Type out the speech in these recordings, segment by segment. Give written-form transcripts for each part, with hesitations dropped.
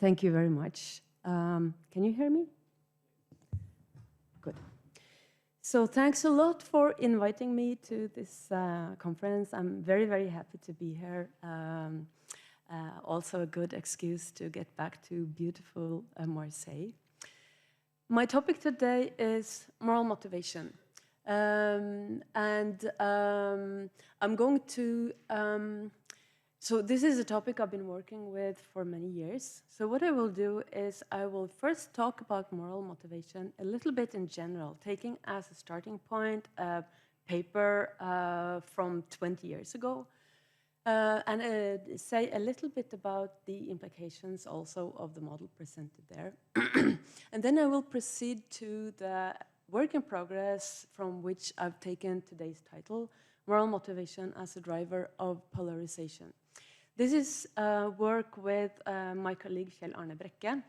Thank you very much. Can you hear me? Good. So thanks a lot for inviting me to this conference. I'm very, very happy to be here. Also a good excuse to get back to beautiful Marseille. My topic today is moral motivation. I'm going to, so this is a topic I've been working with for many years. So what I will do is I will first talk about moral motivation a little bit in general, taking as a starting point a paper from 20 years ago, and say a little bit about the implications also of the model presented there. And then I will proceed to the work in progress from which I've taken today's title, Moral Motivation as a Driver of Polarization. This is work with my colleague Kjell-Arne Brekke.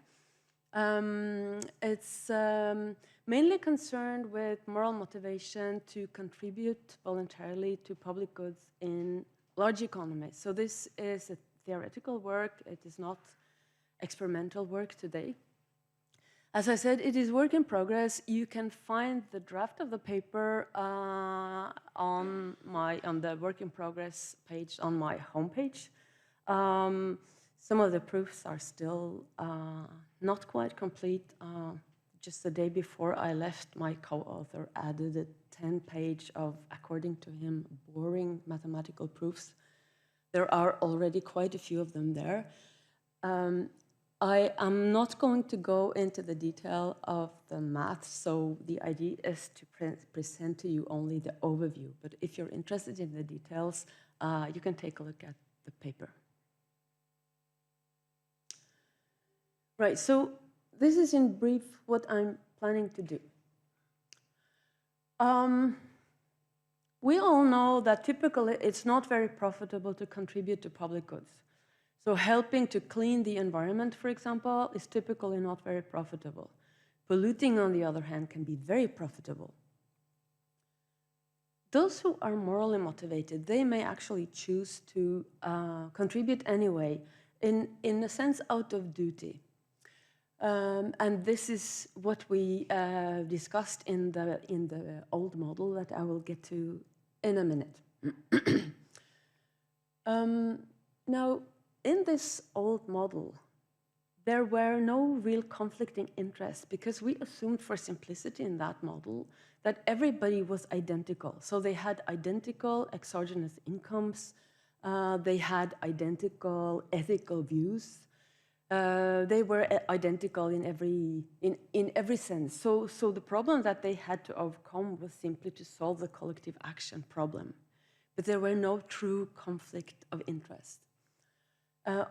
It's mainly concerned with moral motivation to contribute voluntarily to public goods in large economies. So this is a theoretical work. It is not experimental work today. As I said, it is work in progress. You can find the draft of the paper on the work in progress page on my homepage. Some of the proofs are still not quite complete. Just the day before I left, my co-author added a 10-page of, according to him, boring mathematical proofs. There are already quite a few of them there. I am not going to go into the detail of the math, so the idea is to present to you only the overview. But if you're interested in the details, you can take a look at the paper. Right, so this is in brief what I'm planning to do. We all know that typically it's not very profitable to contribute to public goods. So helping to clean the environment, for example, is typically not very profitable. Polluting, on the other hand, can be very profitable. Those who are morally motivated, they may actually choose to contribute anyway, in a sense out of duty. And this is what we discussed in the old model that I will get to in a minute. Now, in this old model, there were no real conflicting interests because we assumed for simplicity in that model that everybody was identical. So they had identical exogenous incomes, they had identical ethical views, they were identical in every sense. So the problem that they had to overcome was simply to solve the collective action problem. But there were no true conflict of interest.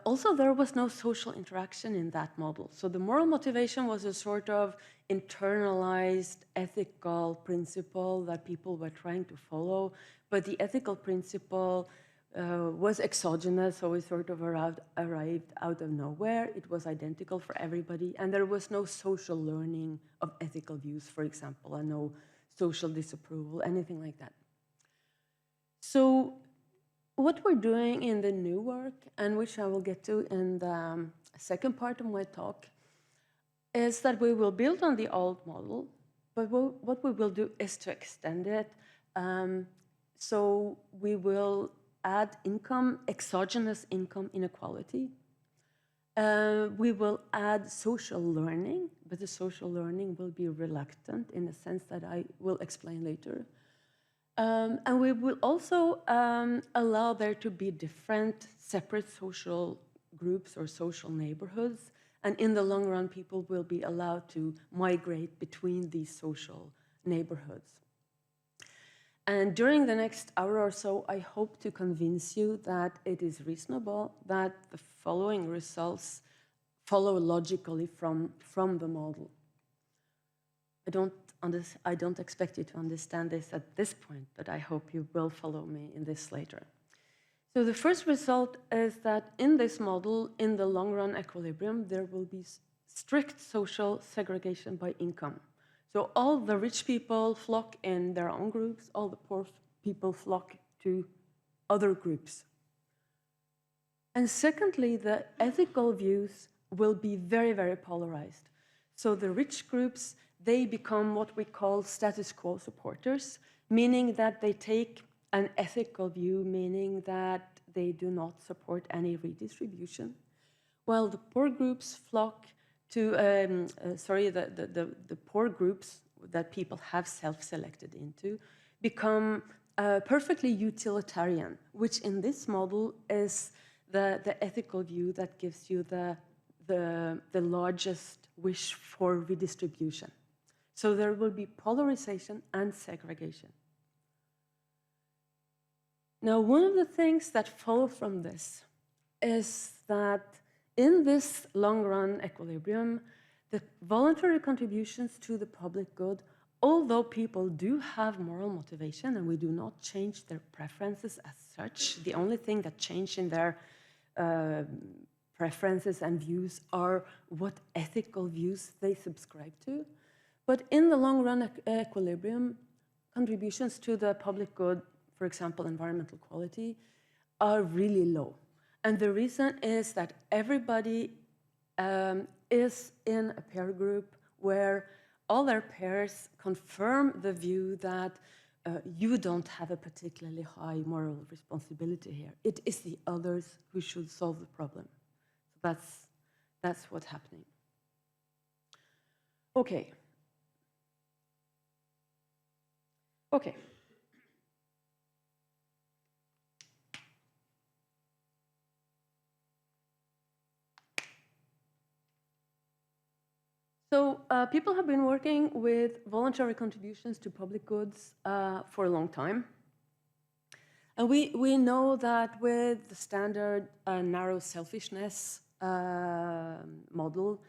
Also, there was no social interaction in that model. So the moral motivation was a sort of internalized ethical principle that people were trying to follow, but the ethical principle was exogenous, so it sort of arrived out of nowhere. It was identical for everybody, and there was no social learning of ethical views, for example, and no social disapproval, anything like that. So what we're doing in the new work, and which I will get to in the second part of my talk, is that we will build on the old model, but what we will do is to extend it. So we will add income, exogenous income inequality. We will add social learning, but the social learning will be reluctant in a sense that I will explain later. And we will also allow there to be different separate social groups or social neighborhoods. And in the long run, people will be allowed to migrate between these social neighborhoods. And during the next hour or so, I hope to convince you that it is reasonable that the following results follow logically from the model. I don't expect you to understand this at this point, but I hope you will follow me in this later. So the first result is that in this model, in the long-run equilibrium, there will be strict social segregation by income. So all the rich people flock in their own groups, all the poor people flock to other groups. And secondly, the ethical views will be very, very polarized. So the rich groups, they become what we call status quo supporters, meaning that they take an ethical view, meaning that they do not support any redistribution, while the poor groups flock to, the poor groups that people have self-selected into become perfectly utilitarian, which in this model is the ethical view that gives you the largest wish for redistribution. So there will be polarization and segregation. Now, one of the things that follow from this is that in this long-run equilibrium, the voluntary contributions to the public good, although people do have moral motivation and we do not change their preferences as such, the only thing that change in their preferences and views are what ethical views they subscribe to. But in the long-run equilibrium, contributions to the public good, for example, environmental quality, are really low. And the reason is that everybody is in a peer group where all their peers confirm the view that you don't have a particularly high moral responsibility here. It is the others who should solve the problem. So that's what's happening. Okay. Okay. So people have been working with voluntary contributions to public goods for a long time. And we know that with the standard narrow selfishness model,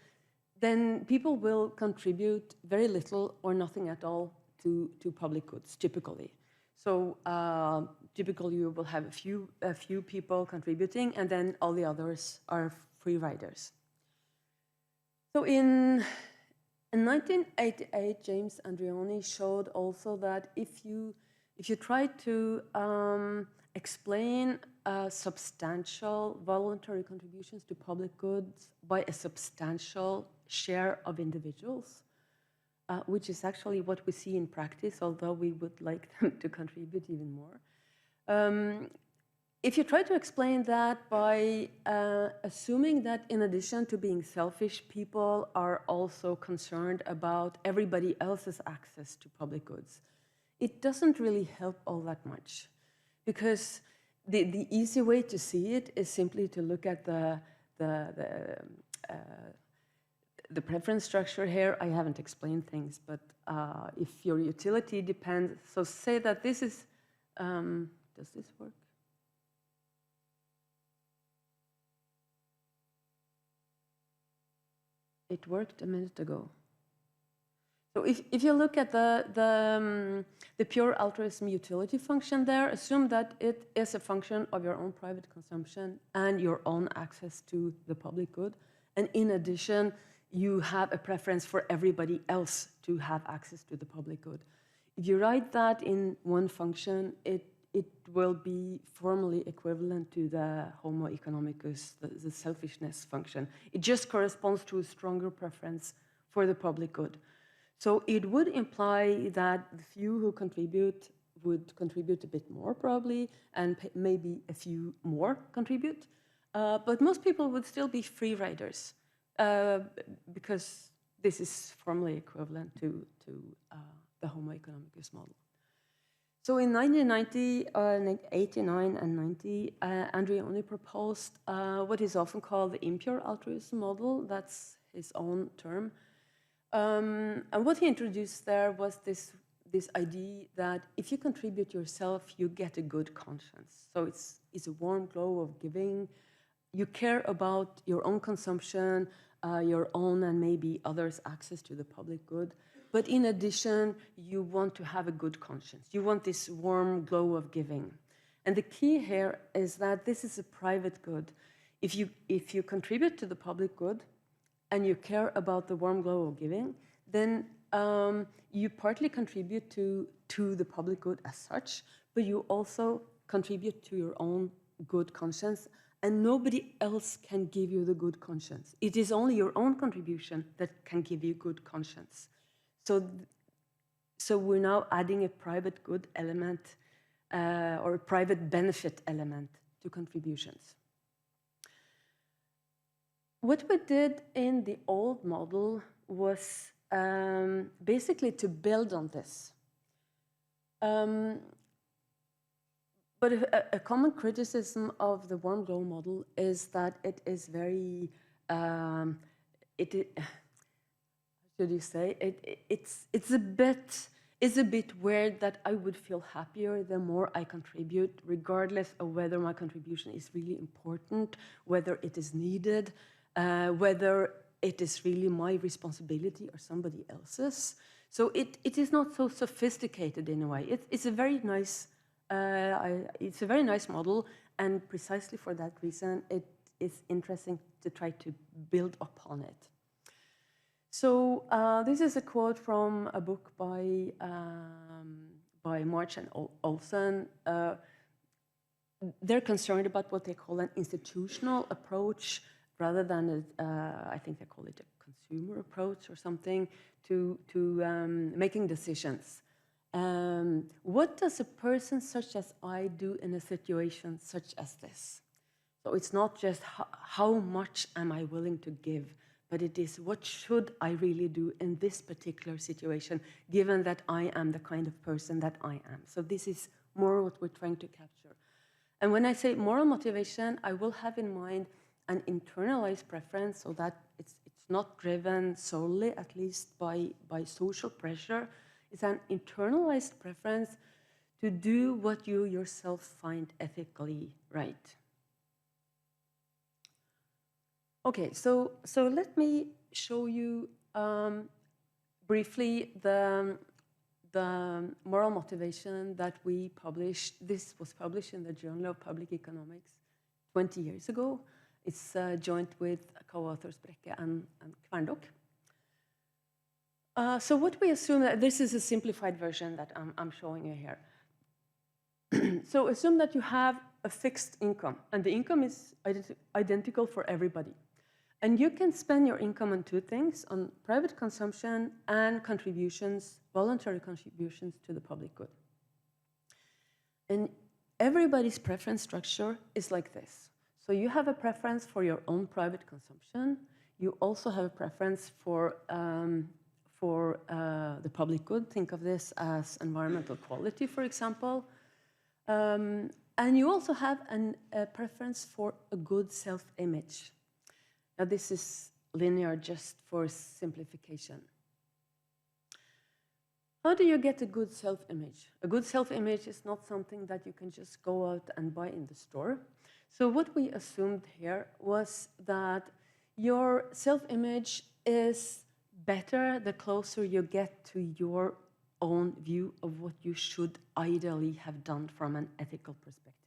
then people will contribute very little or nothing at all to public goods, typically. So typically you will have a few people contributing, and then all the others are free riders. So in 1988, James Andreoni showed also that if you try to explain substantial voluntary contributions to public goods by a substantial share of individuals, which is actually what we see in practice, although we would like them to contribute even more. If you try to explain that by assuming that in addition to being selfish, people are also concerned about everybody else's access to public goods, it doesn't really help all that much. Because the easy way to see it is simply to look at the preference structure here. I haven't explained things, but if your utility depends, so say that this is, does this work? It worked a minute ago. So if you look at the pure altruism utility function there, assume that it is a function of your own private consumption and your own access to the public good. And in addition, you have a preference for everybody else to have access to the public good. If you write that in one function, it will be formally equivalent to the homo economicus, the selfishness function. It just corresponds to a stronger preference for the public good. So it would imply that the few who contribute would contribute a bit more probably, and maybe a few more contribute. But most people would still be free riders because this is formally equivalent to the homo economicus model. So in 1990, 89 and 90, Andreoni proposed what is often called the impure altruism model. That's his own term. And what he introduced there was this idea that if you contribute yourself, you get a good conscience. So it's a warm glow of giving. You care about your own consumption, your own and maybe others' access to the public good. But in addition, you want to have a good conscience. You want this warm glow of giving. And the key here is that this is a private good. If you contribute to the public good and you care about the warm glow of giving, then you partly contribute to the public good as such, but you also contribute to your own good conscience and nobody else can give you the good conscience. It is only your own contribution that can give you good conscience. So we're now adding a private good element or a private benefit element to contributions. What we did in the old model was basically to build on this. But a common criticism of the warm glow model is that it is very, how should you say, it's a bit weird that I would feel happier the more I contribute, regardless of whether my contribution is really important, whether it is needed, whether it is really my responsibility or somebody else's. So it is not so sophisticated in a way. It's a very nice. It's a very nice model, and precisely for that reason, it is interesting to try to build upon it. So this is a quote from a book by March and Olsen. They're concerned about what they call an institutional approach rather than, I think they call it a consumer approach or something, to making decisions. What does a person such as I do in a situation such as this? So it's not just how much am I willing to give, but it is what should I really do in this particular situation, given that I am the kind of person that I am. So this is more what we're trying to capture. And when I say moral motivation, I will have in mind an internalized preference so that it's not driven solely, at least by social pressure. It's an internalized preference to do what you yourself find ethically right. Okay, so let me show you briefly the moral motivation that we published. This was published in the Journal of Public Economics 20 years ago. It's joint with co-authors Brekke and Kverndock. So what we assume, that this is a simplified version that I'm showing you here. So assume that you have a fixed income, and the income is identical for everybody. And you can spend your income on two things, on private consumption and contributions, voluntary contributions to the public good. And everybody's preference structure is like this. So you have a preference for your own private consumption. You also have a preference for the public good. Think of this as environmental quality, for example. And you also have a preference for a good self-image. Now, this is linear just for simplification. How do you get a good self-image? A good self-image is not something that you can just go out and buy in the store. So what we assumed here was that your self-image is better the closer you get to your own view of what you should ideally have done from an ethical perspective.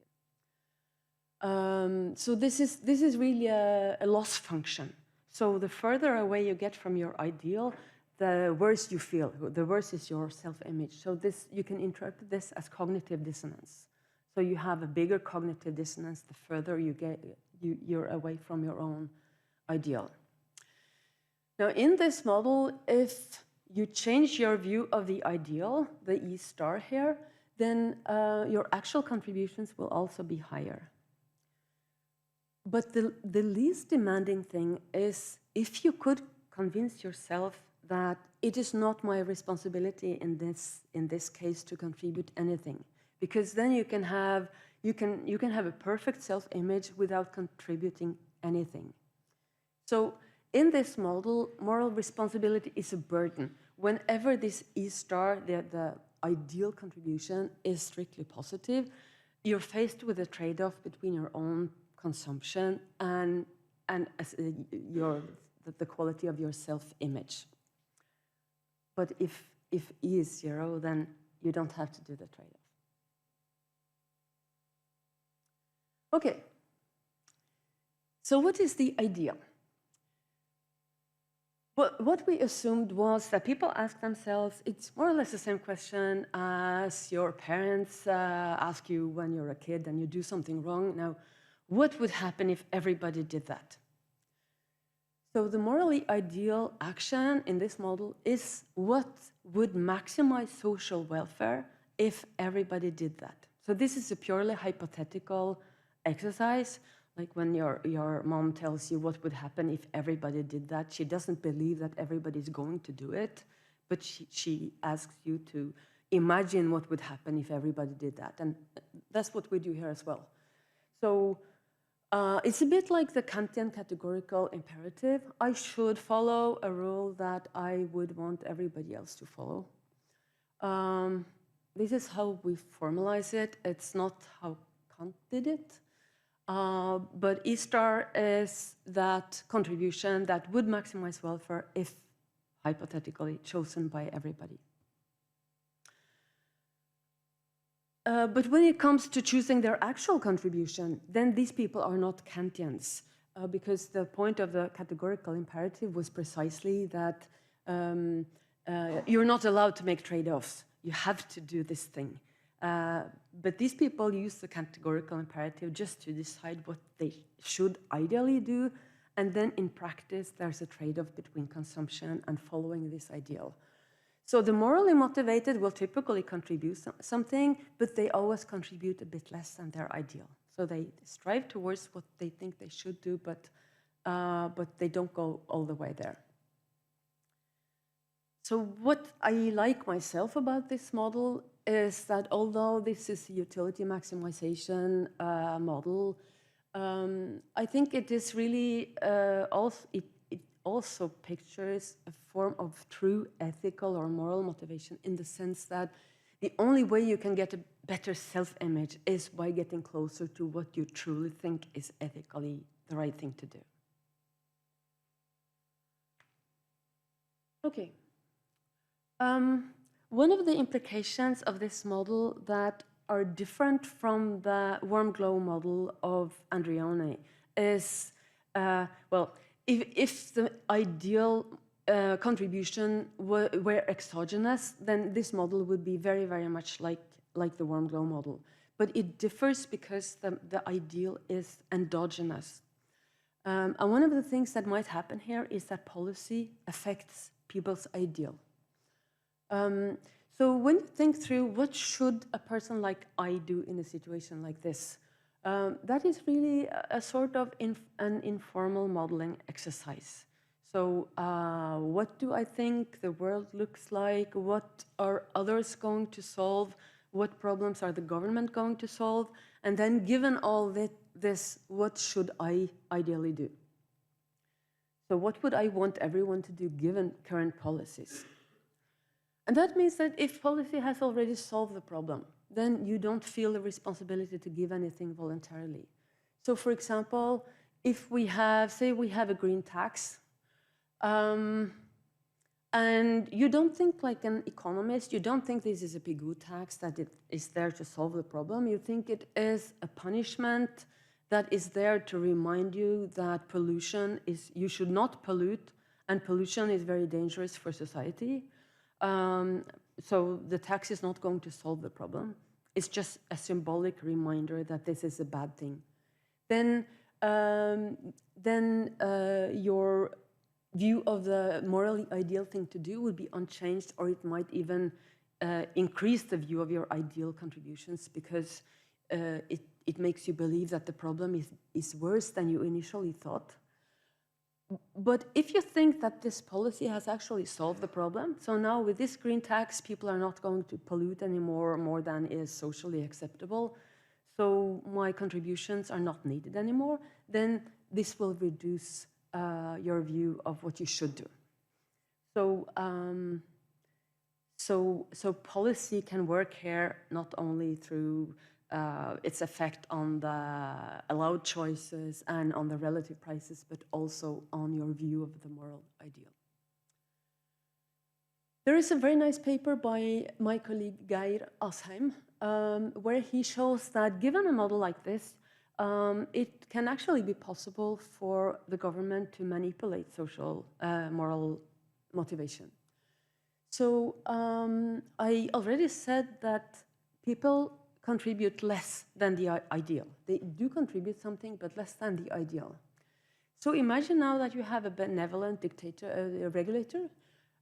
So this is really a loss function. So the further away you get from your ideal, the worse you feel, the worse is your self-image. So this, you can interpret this as cognitive dissonance. So you have a bigger cognitive dissonance the further you're away from your own ideal. Now, in this model, if you change your view of the ideal, the E star here, then your actual contributions will also be higher. But the least demanding thing is if you could convince yourself that it is not my responsibility in this case to contribute anything, because then you can have a perfect self-image without contributing anything. So in this model, moral responsibility is a burden. Whenever this E star, the ideal contribution, is strictly positive, you're faced with a trade-off between your own consumption and the quality of your self-image. But if E is 0, then you don't have to do the trade-off. Okay, so what is the ideal? Well, what we assumed was that people ask themselves, it's more or less the same question as your parents ask you when you're a kid and you do something wrong. Now, What would happen if everybody did that? So the morally ideal action in this model is what would maximize social welfare if everybody did that. So this is a purely hypothetical exercise. Like when your mom tells you what would happen if everybody did that, she doesn't believe that everybody's going to do it, but she asks you to imagine what would happen if everybody did that. And that's what we do here as well. So it's a bit like the Kantian categorical imperative. I should follow a rule that I would want everybody else to follow. This is how we formalize it. It's not how Kant did it. But E star is that contribution that would maximize welfare if hypothetically chosen by everybody. But when it comes to choosing their actual contribution, then these people are not Kantians, because the point of the categorical imperative was precisely that you're not allowed to make trade-offs. You have to do this thing. But these people use the categorical imperative just to decide what they should ideally do, and then in practice, there's a trade-off between consumption and following this ideal. So the morally motivated will typically contribute something, but they always contribute a bit less than their ideal. So they strive towards what they think they should do, but they don't go all the way there. So what I like myself about this model is that although this is a utility maximization model, I think it is really it also pictures a form of true ethical or moral motivation, in the sense that the only way you can get a better self-image is by getting closer to what you truly think is ethically the right thing to do. Okay. One of the implications of this model that are different from the warm glow model of Andreoni is, well, if the ideal contribution were exogenous, then this model would be very, very much like the warm glow model. But it differs because the ideal is endogenous. And one of the things that might happen here is that policy affects people's ideal. So when you think through what should a person like I do in a situation like this, that is really a sort of an informal modeling exercise. So what do I think the world looks like? What are others going to solve? What problems are the government going to solve? And then given all this, what should I ideally do? So what would I want everyone to do given current policies? And that means that if policy has already solved the problem, then you don't feel the responsibility to give anything voluntarily. So for example, if we have, say we have a green tax, and you don't think like an economist, you don't think this is a Pigou tax, that it is there to solve the problem. You think it is a punishment that is there to remind you that pollution is, you should not pollute, and pollution is very dangerous for society. So the tax is not going to solve the problem. It's just a symbolic reminder that this is a bad thing. Then your view of the morally ideal thing to do would be unchanged, or it might even increase the view of your ideal contributions, because it makes you believe that the problem is worse than you initially thought. But if you think that this policy has actually solved the problem, so now with this green tax, people are not going to pollute anymore more than is socially acceptable, so my contributions are not needed anymore, then this will reduce your view of what you should do. So policy can work here not only through its effect on the allowed choices and on the relative prices, but also on your view of the moral ideal. There is a very nice paper by my colleague Geir Asheim, where he shows that given a model like this, it can actually be possible for the government to manipulate social moral motivation. So I already said that people contribute less than the ideal. They do contribute something, but less than the ideal. So imagine now that you have a benevolent dictator, a regulator,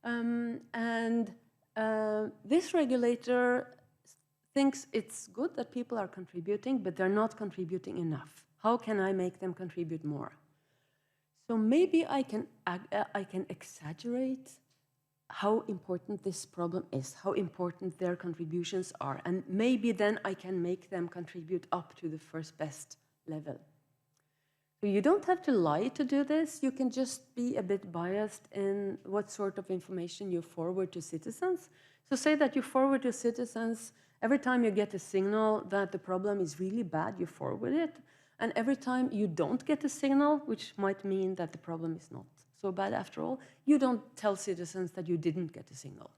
and this regulator thinks it's good that people are contributing, but they're not contributing enough. How can I make them contribute more? So maybe I can exaggerate how important this problem is, how important their contributions are, and maybe then I can make them contribute up to the first best level. So you don't have to lie to do this. You can just be a bit biased in what sort of information you forward to citizens. So say that you forward to citizens, every time you get a signal that the problem is really bad, you forward it. And every time you don't get a signal, which might mean that the problem is not so bad after all, you don't tell citizens that you didn't get a signal.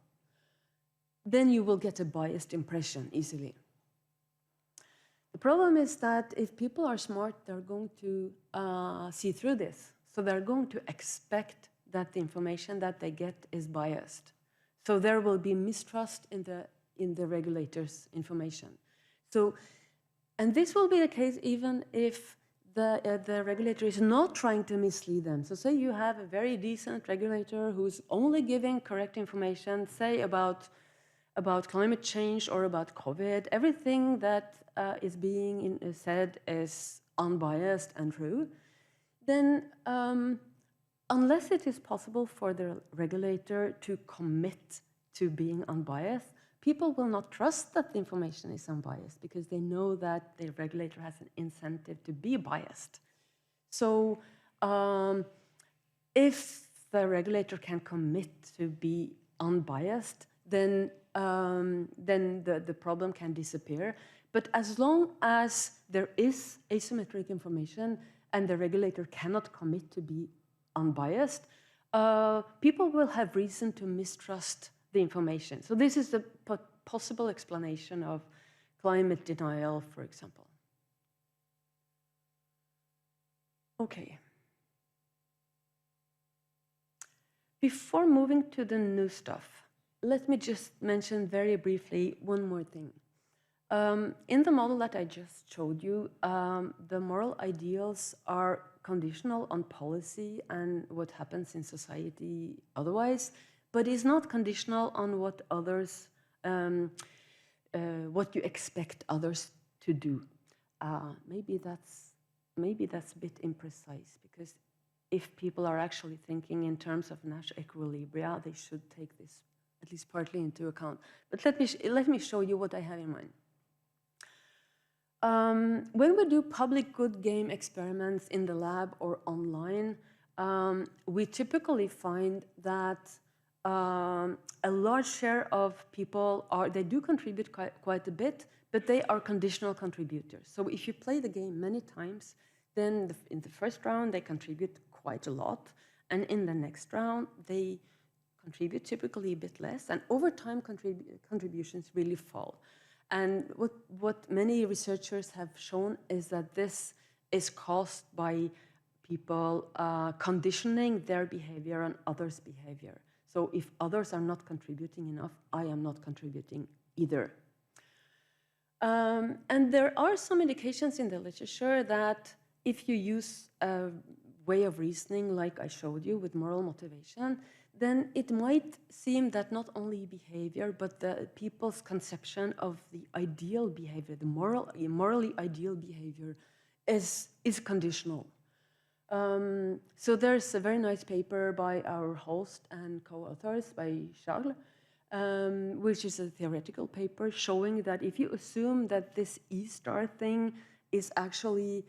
Then you will get a biased impression easily. The problem is that if people are smart, they're going to see through this. So they're going to expect that the information that they get is biased. So there will be mistrust in the regulator's information. So, and this will be the case even if the regulator is not trying to mislead them. So say you have a very decent regulator who's only giving correct information, say about climate change or about COVID. Everything that is being said is unbiased and true. Then unless it is possible for the regulator to commit to being unbiased, people will not trust that the information is unbiased because they know that the regulator has an incentive to be biased. So if the regulator can commit to be unbiased, then the problem can disappear. But as long as there is asymmetric information and the regulator cannot commit to be unbiased, people will have reason to mistrust the information. So this is the possible explanation of climate denial, for example. Okay. Before moving to the new stuff, let me just mention very briefly one more thing. In the model that I just showed you, the moral ideals are conditional on policy and what happens in society otherwise, but is not conditional on what others, what you expect others to do. Maybe that's a bit imprecise, because if people are actually thinking in terms of Nash equilibria, they should take this at least partly into account. But let me show you what I have in mind. When we do public good game experiments in the lab or online, we typically find that a large share of people they do contribute quite a bit, but they are conditional contributors. So if you play the game many times, then in the first round they contribute quite a lot, and in the next round they contribute typically a bit less, and over time contributions really fall. And what many researchers have shown is that this is caused by people conditioning their behavior on others' behavior. So if others are not contributing enough, I am not contributing either. And there are some indications in the literature that if you use a way of reasoning like I showed you with moral motivation, then it might seem that not only behavior, but the people's conception of the ideal behavior, the morally ideal behavior, is conditional. So there's a very nice paper by our host and co-authors, by Charles, which is a theoretical paper showing that if you assume that this E-star thing is actually,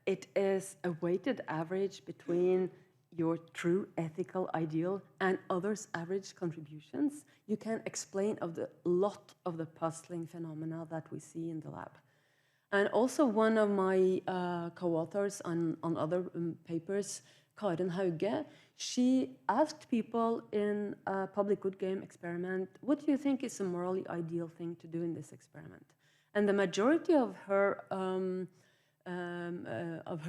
it is a weighted average between your true ethical ideal and others' average contributions, you can explain a lot of the puzzling phenomena that we see in the lab. And also one of my co-authors on other papers, Karine Nyborg, she asked people in a public good game experiment, what do you think is a morally ideal thing to do in this experiment? And the majority of her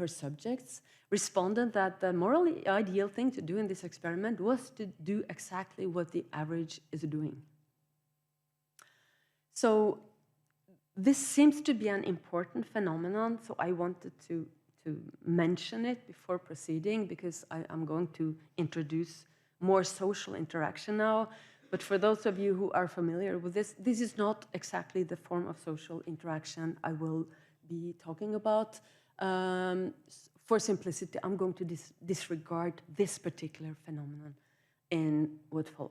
subjects responded that the morally ideal thing to do in this experiment was to do exactly what the average is doing. So this seems to be an important phenomenon, so I wanted to mention it before proceeding, because I'm going to introduce more social interaction now. But for those of you who are familiar with this, this is not exactly the form of social interaction I will be talking about. For simplicity, I'm going to disregard this particular phenomenon in what follows.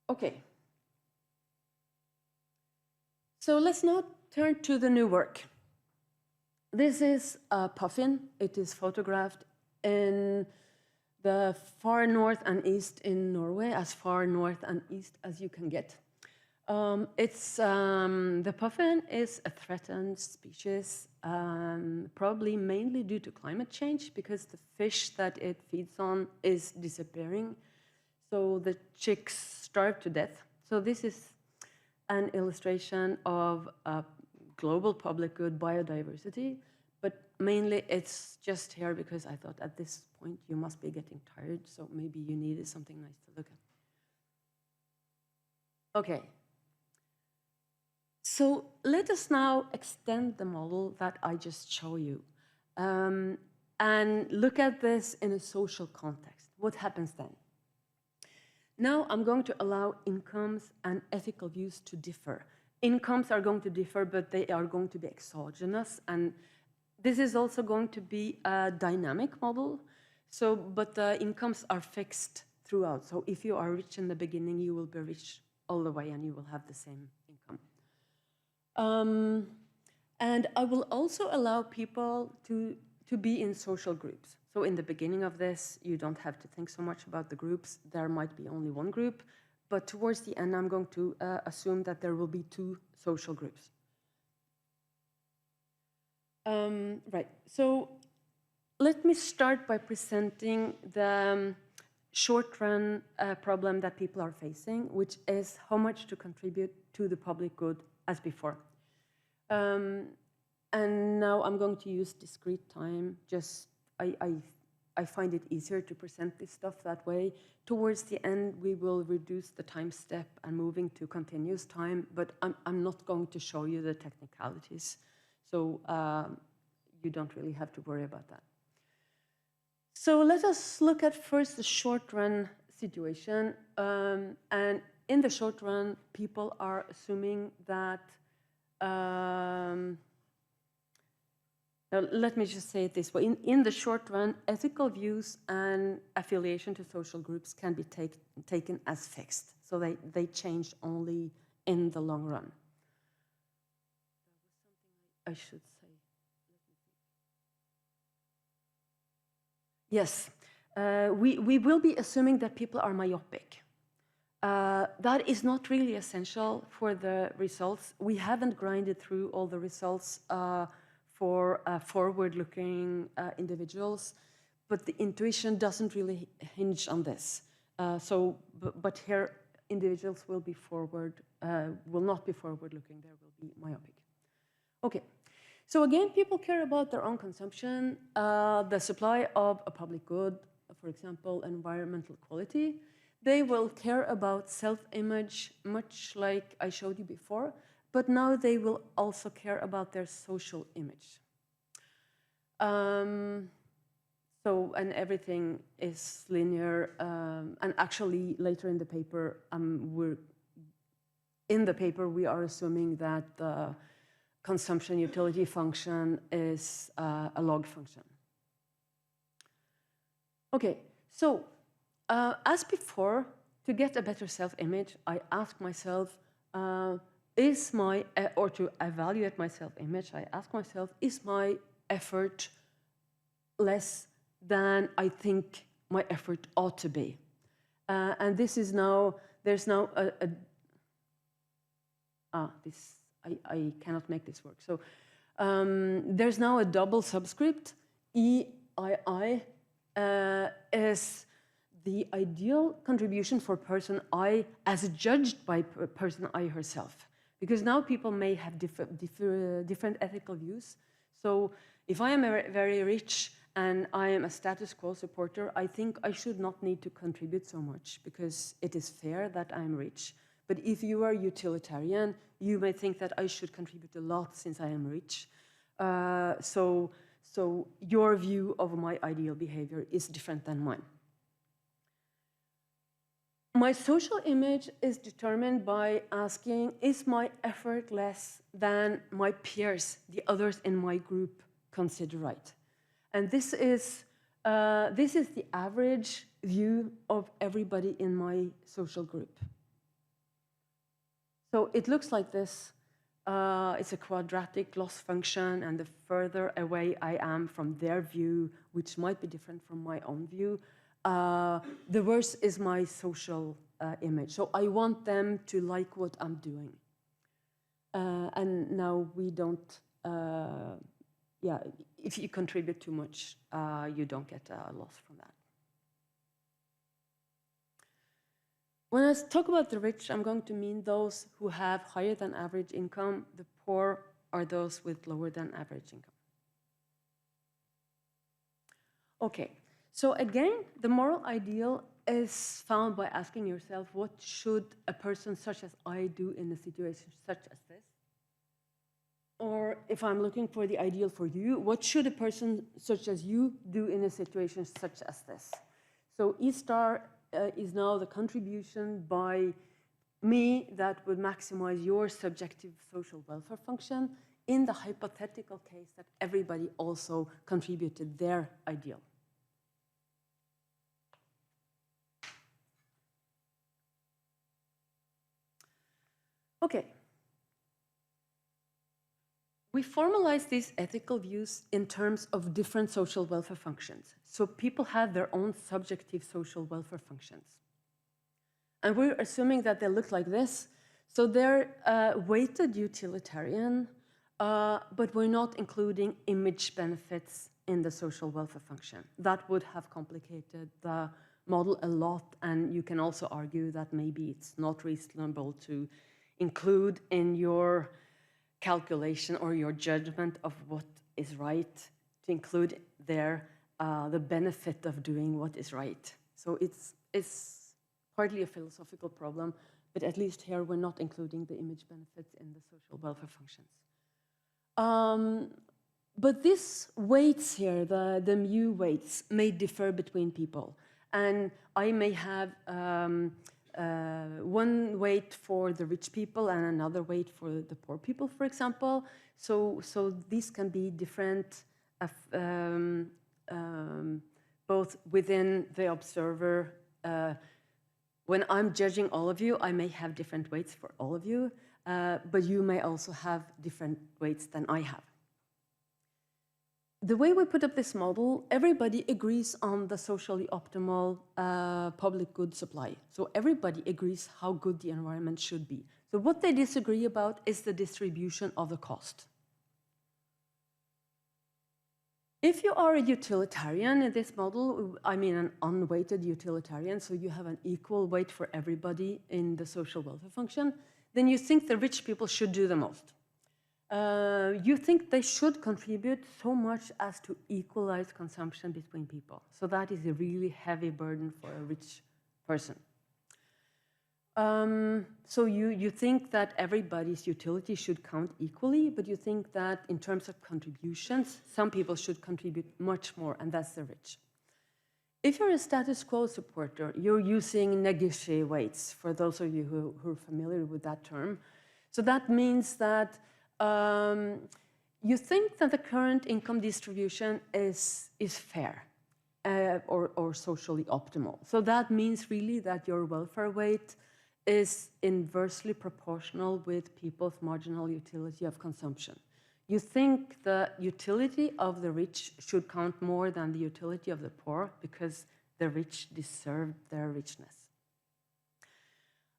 Okay. So let's now turn to the new work. This is a puffin. It is photographed in the far north and east in Norway, as far north and east as you can get. The puffin is a threatened species, probably mainly due to climate change, because the fish that it feeds on is disappearing. So the chicks starve to death. So this is an illustration of a global public good, biodiversity, but mainly it's just here because I thought at this point you must be getting tired, so maybe you needed something nice to look at. Okay. So let us now extend the model that I just showed you and look at this in a social context. What happens then? Now I'm going to allow incomes and ethical views to differ. Incomes are going to differ, but they are going to be exogenous, and this is also going to be a dynamic model. So, but the incomes are fixed throughout. So if you are rich in the beginning, you will be rich all the way, and you will have the same income. And I will also allow people to be in social groups. So in the beginning of this, you don't have to think so much about the groups. There might be only one group, but towards the end, I'm going to assume that there will be 2 social groups. Right, so let me start by presenting the short-run problem that people are facing, which is how much to contribute to the public good as before. And now I'm going to use discrete time. Just I find it easier to present this stuff that way. Towards the end, we will reduce the time step and moving to continuous time, but I'm not going to show you the technicalities. So you don't really have to worry about that. So let us look at first the short-run situation. And in the short run, people are assuming that now, let me just say it this way. In the short run, ethical views and affiliation to social groups can be taken as fixed. So they change only in the long run. That was something I should say. Yes, we will be assuming that people are myopic. That is not really essential for the results. We haven't grinded through all the results for forward-looking individuals, but the intuition doesn't really hinge on this. But here, individuals will be will not be forward-looking. There will be myopic. Okay. So again, people care about their own consumption, the supply of a public good, for example, environmental quality. They will care about self-image, much like I showed you before, but now they will also care about their social image. And everything is linear, and actually later in the paper, we are assuming that the consumption utility function is a log function. Okay, so as before, to get a better self-image, I ask myself, or to evaluate my self-image, I ask myself, is my effort less than I think my effort ought to be? And this is now, there's now I cannot make this work. So there's now a double subscript. EII is the ideal contribution for person I as judged by person I herself. Because now people may have different ethical views. So if I am very rich and I am a status quo supporter, I think I should not need to contribute so much because it is fair that I'm rich. But if you are utilitarian, you may think that I should contribute a lot since I am rich. So your view of my ideal behavior is different than mine. My social image is determined by asking, is my effort less than my peers, the others in my group, consider right? And this is the average view of everybody in my social group. So it looks like this. It's a quadratic loss function, and the further away I am from their view, which might be different from my own view, the worse is my social image. So I want them to like what I'm doing. And now we don't, if you contribute too much, you don't get a loss from that. When I talk about the rich, I'm going to mean those who have higher than average income. The poor are those with lower than average income. Okay, so again, the moral ideal is found by asking yourself, what should a person such as I do in a situation such as this? Or if I'm looking for the ideal for you, what should a person such as you do in a situation such as this? So E star is now the contribution by me that would maximize your subjective social welfare function in the hypothetical case that everybody also contributed their ideal. Okay. We formalize these ethical views in terms of different social welfare functions. So people have their own subjective social welfare functions. And we're assuming that they look like this. So they're weighted utilitarian, but we're not including image benefits in the social welfare function. That would have complicated the model a lot, and you can also argue that maybe it's not reasonable to include in your calculation or your judgment of what is right, to include there the benefit of doing what is right. So it's partly a philosophical problem, but at least here we're not including the image benefits in the social welfare functions. But these weights here, the mu weights, may differ between people. And I may have one weight for the rich people and another weight for the poor people, for example. So these can be different, both within the observer. When I'm judging all of you, I may have different weights for all of you, but you may also have different weights than I have. The way we put up this model, everybody agrees on the socially optimal public good supply. So everybody agrees how good the environment should be. So what they disagree about is the distribution of the cost. If you are a utilitarian in this model, I mean an unweighted utilitarian, so you have an equal weight for everybody in the social welfare function, then you think the rich people should do the most. You think they should contribute so much as to equalize consumption between people. So that is a really heavy burden for a rich person. So you think that everybody's utility should count equally, but you think that in terms of contributions, some people should contribute much more, and that's the rich. If you're a status quo supporter, you're using négligé weights, for those of you who are familiar with that term. So that means that you think that the current income distribution is fair or socially optimal. So that means really that your welfare weight is inversely proportional with people's marginal utility of consumption. You think the utility of the rich should count more than the utility of the poor because the rich deserve their richness.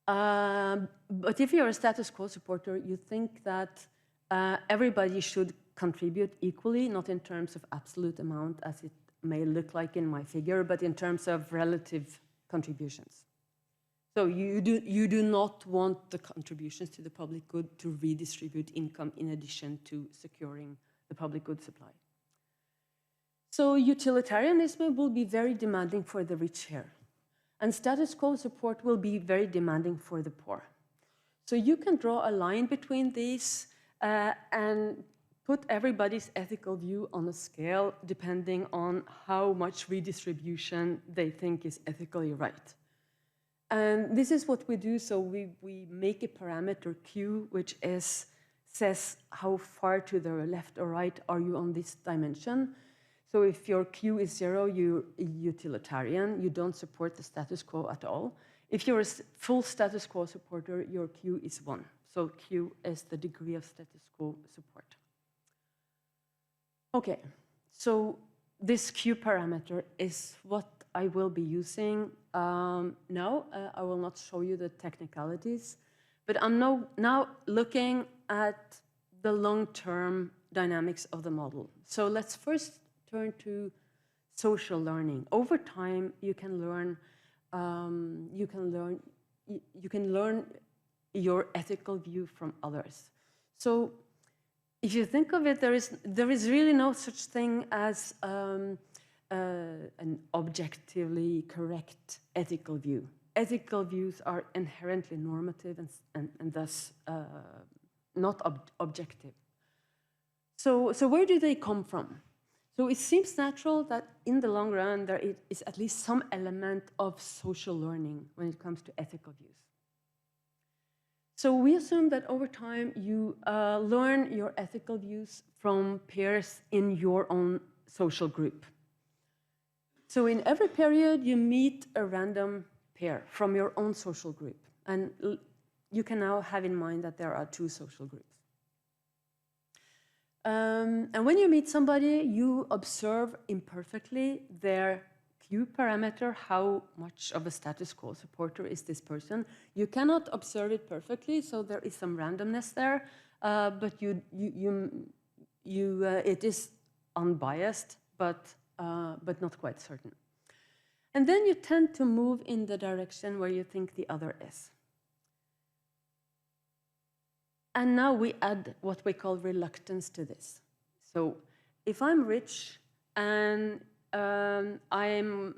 But if you're a status quo supporter, you think that everybody should contribute equally, not in terms of absolute amount as it may look like in my figure, but in terms of relative contributions. So you do not want the contributions to the public good to redistribute income in addition to securing the public good supply. So utilitarianism will be very demanding for the rich here. And status quo support will be very demanding for the poor. So you can draw a line between these and put everybody's ethical view on a scale depending on how much redistribution they think is ethically right. And this is what we do. So we make a parameter Q, which says how far to the left or right are you on this dimension. So if your Q is 0, you're utilitarian. You don't support the status quo at all. If you're a full status quo supporter, your Q is 1. So Q is the degree of status quo support. Okay, so this Q parameter is what I will be using now. I will not show you the technicalities, but I'm now looking at the long-term dynamics of the model. So let's first turn to social learning. Over time, you can learn your ethical view from others. So if you think of it, there is really no such thing as an objectively correct ethical view. Ethical views are inherently normative and thus not objective. So where do they come from? So it seems natural that in the long run, there is at least some element of social learning when it comes to ethical views. So we assume that over time, you learn your ethical views from peers in your own social group. So in every period, you meet a random pair from your own social group. And you can now have in mind that there are 2 social groups. And when you meet somebody, you observe imperfectly their Q parameter, how much of a status quo supporter is this person. You cannot observe it perfectly, so there is some randomness there, but it is unbiased, but not quite certain. And then you tend to move in the direction where you think the other is. And now we add what we call reluctance to this. So if I'm rich and I'm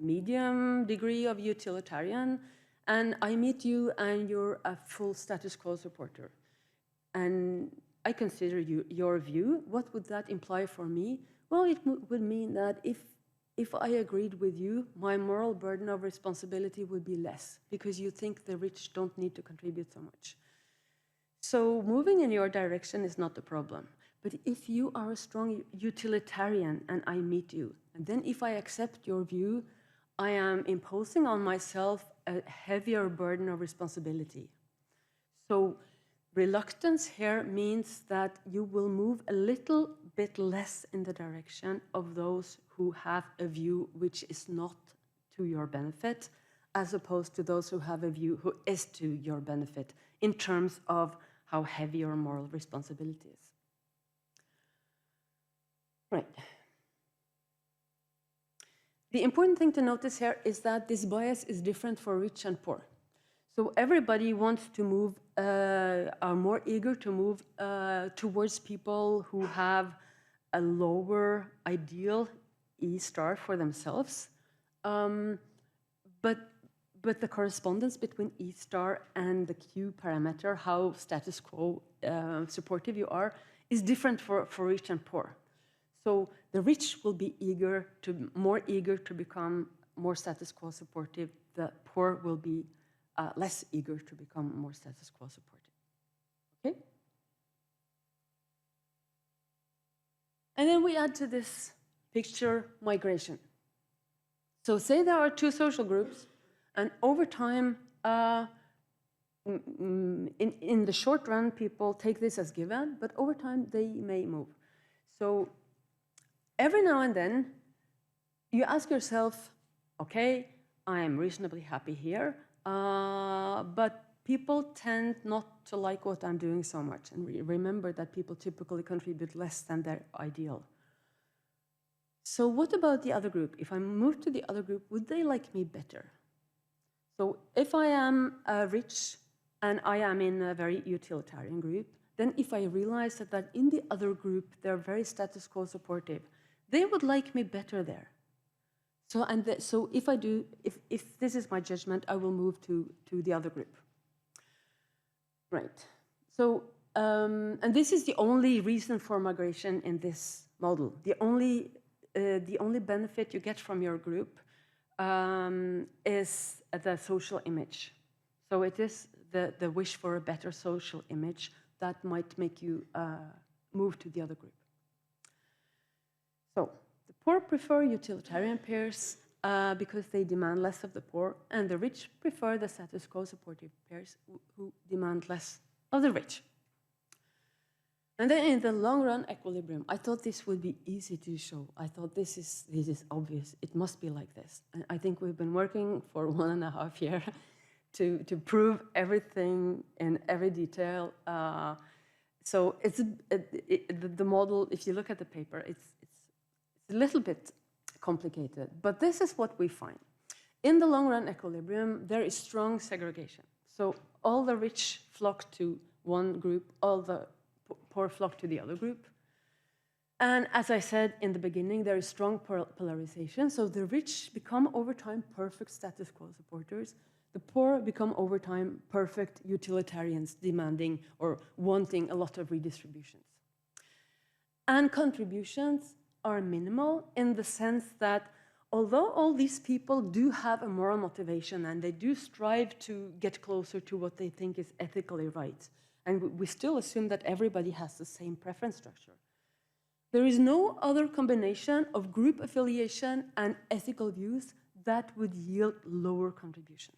medium degree of utilitarian, and I meet you and you're a full status quo supporter, and I consider your view, what would that imply for me? Well, it would mean that if I agreed with you, my moral burden of responsibility would be less, because you think the rich don't need to contribute so much. So moving in your direction is not the problem. But if you are a strong utilitarian and I meet you, and then if I accept your view, I am imposing on myself a heavier burden of responsibility. So reluctance here means that you will move a little bit less in the direction of those who have a view which is not to your benefit, as opposed to those who have a view who is to your benefit in terms of how heavy your moral responsibility is. Right. The important thing to notice here is that this bias is different for rich and poor. So everybody wants to move, are more eager to move towards people who have a lower ideal E star for themselves. But the correspondence between E star and the Q parameter, how status quo supportive you are, is different for rich and poor. So the rich will be more eager to become more status quo supportive. The poor will be less eager to become more status quo supportive. Okay? And then we add to this picture migration. So say there are 2 social groups, and over time, in the short run, people take this as given, but over time, they may move. So every now and then, you ask yourself, okay, I am reasonably happy here, but people tend not to like what I'm doing so much. And remember that people typically contribute less than their ideal. So what about the other group? If I move to the other group, would they like me better? So if I am rich and I am in a very utilitarian group, then if I realize that in the other group, they're very status quo supportive, they would like me better there. So, so if if this is my judgment, I will move to the other group. Right. So, and this is the only reason for migration in this model. The only benefit you get from your group is the social image. So it is the wish for a better social image that might make you move to the other group. So the poor prefer utilitarian pairs because they demand less of the poor, and the rich prefer the status quo supportive pairs who demand less of the rich. And then in the long run equilibrium, I thought this would be easy to show. I thought this is obvious. It must be like this. And I think we've been working for 1.5 years to prove everything in every detail. So it's the model. If you look at the paper, it's a little bit complicated. But this is what we find. In the long run equilibrium, there is strong segregation. So all the rich flock to one group, all the poor flock to the other group. And as I said in the beginning, there is strong polarization. So the rich become over time perfect status quo supporters. The poor become over time perfect utilitarians demanding or wanting a lot of redistributions. And contributions are minimal in the sense that although all these people do have a moral motivation and they do strive to get closer to what they think is ethically right, and we still assume that everybody has the same preference structure, there is no other combination of group affiliation and ethical views that would yield lower contributions.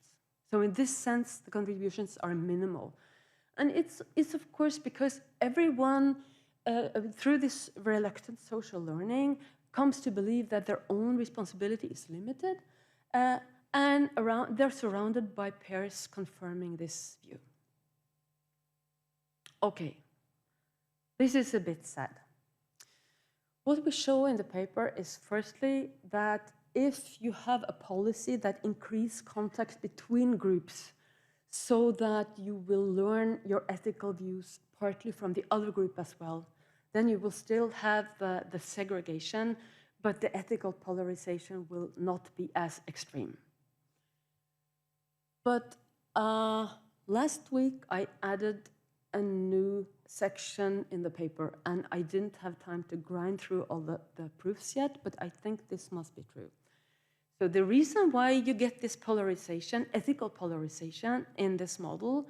So in this sense, the contributions are minimal. And it's of course because everyone, through this reluctant social learning, comes to believe that their own responsibility is limited, and they're surrounded by pairs confirming this view. Okay, this is a bit sad. What we show in the paper is firstly that if you have a policy that increases contact between groups so that you will learn your ethical views partly from the other group as well, then you will still have the segregation, but the ethical polarization will not be as extreme. But last week I added a new section in the paper, and I didn't have time to grind through all the proofs yet, but I think this must be true. So the reason why you get this polarization, ethical polarization in this model,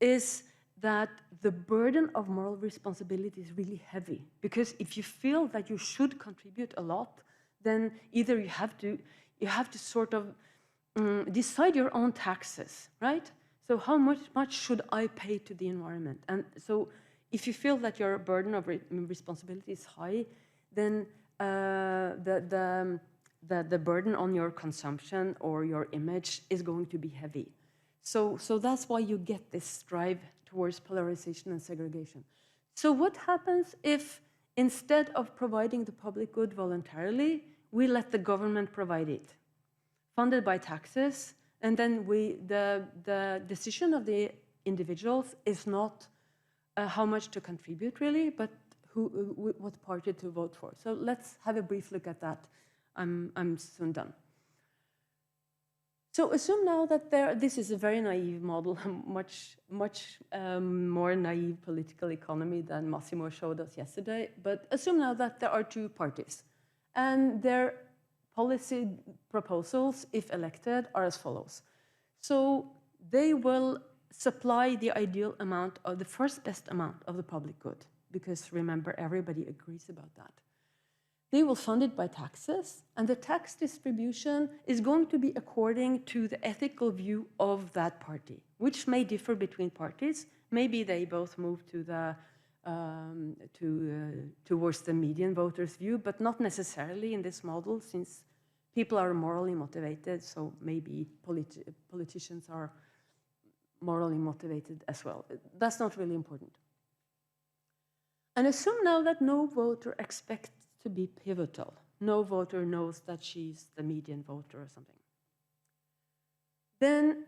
is that the burden of moral responsibility is really heavy. Because if you feel that you should contribute a lot, then either you have to sort of decide your own taxes, right? So how much should I pay to the environment? And so if you feel that your burden of responsibility is high, then the burden on your consumption or your image is going to be heavy. So that's why you get this drive towards polarization and segregation. So what happens if instead of providing the public good voluntarily, we let the government provide it, funded by taxes, and then the decision of the individuals is not how much to contribute really, but what party to vote for. So let's have a brief look at that. I'm soon done. So assume now that this is a very naive model, much more naive political economy than Massimo showed us yesterday. But assume now that there are two parties, and their policy proposals, if elected, are as follows. So they will supply the ideal amount of the first best amount of the public good, because remember, everybody agrees about that. They will fund it by taxes, and the tax distribution is going to be according to the ethical view of that party, which may differ between parties. Maybe they both move to towards the median voters' view, but not necessarily in this model, since people are morally motivated, so maybe politicians are morally motivated as well. That's not really important. And assume now that no voter expects to be pivotal. No voter knows that she's the median voter or something. Then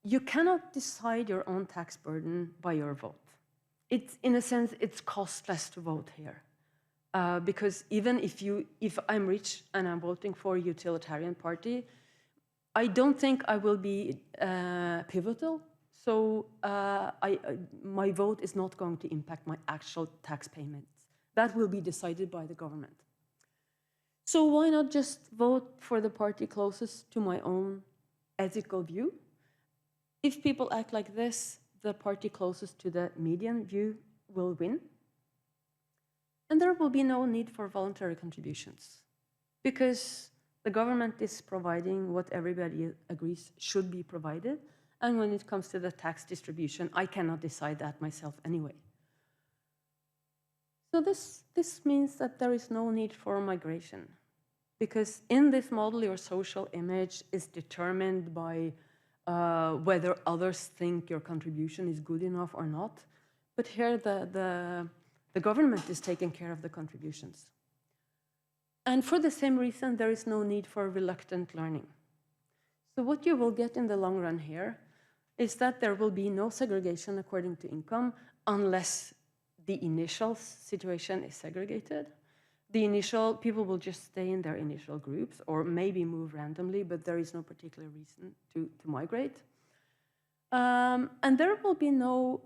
you cannot decide your own tax burden by your vote. it's, in a sense, it's costless to vote here. Because even if I'm rich and I'm voting for a utilitarian party, I don't think I will be pivotal. So my vote is not going to impact my actual tax payments. That will be decided by the government. So why not just vote for the party closest to my own ethical view? If people act like this, the party closest to the median view will win. And there will be no need for voluntary contributions, because the government is providing what everybody agrees should be provided. And when it comes to the tax distribution, I cannot decide that myself anyway. So this means that there is no need for migration, because in this model, your social image is determined by whether others think your contribution is good enough or not. But here, the government is taking care of the contributions. And for the same reason, there is no need for reluctant learning. So what you will get in the long run here is that there will be no segregation according to income unless the initial situation is segregated. The initial, people will just stay in their initial groups or maybe move randomly, but there is no particular reason to migrate. And there will be no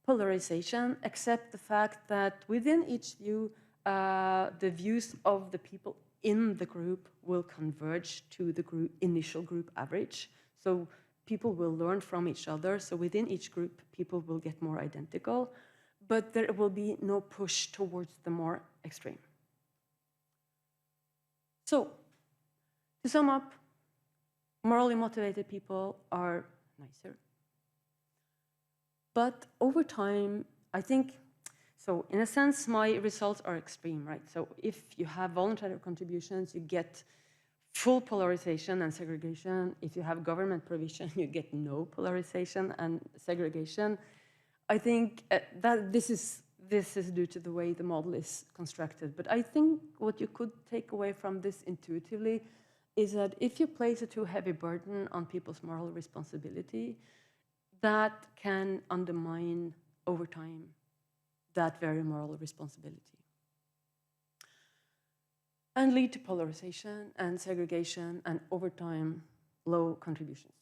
polarization, except the fact that within each view, the views of the people in the group will converge to the initial group average. So people will learn from each other. So within each group, people will get more identical, but there will be no push towards the more extreme. So, to sum up, morally motivated people are nicer. But over time, I think, so in a sense, my results are extreme, right? So if you have voluntary contributions, you get full polarization and segregation. If you have government provision, you get no polarization and segregation. I think that this is due to the way the model is constructed. But I think what you could take away from this intuitively is that if you place a too heavy burden on people's moral responsibility, that can undermine, over time, that very moral responsibility. And lead to polarization and segregation and, over time, low contributions.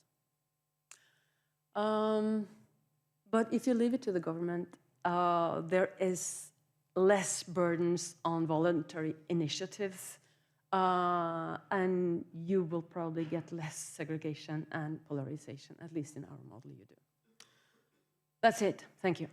But if you leave it to the government, there is less burdens on voluntary initiatives, and you will probably get less segregation and polarization, at least in our model you do. That's it. Thank you.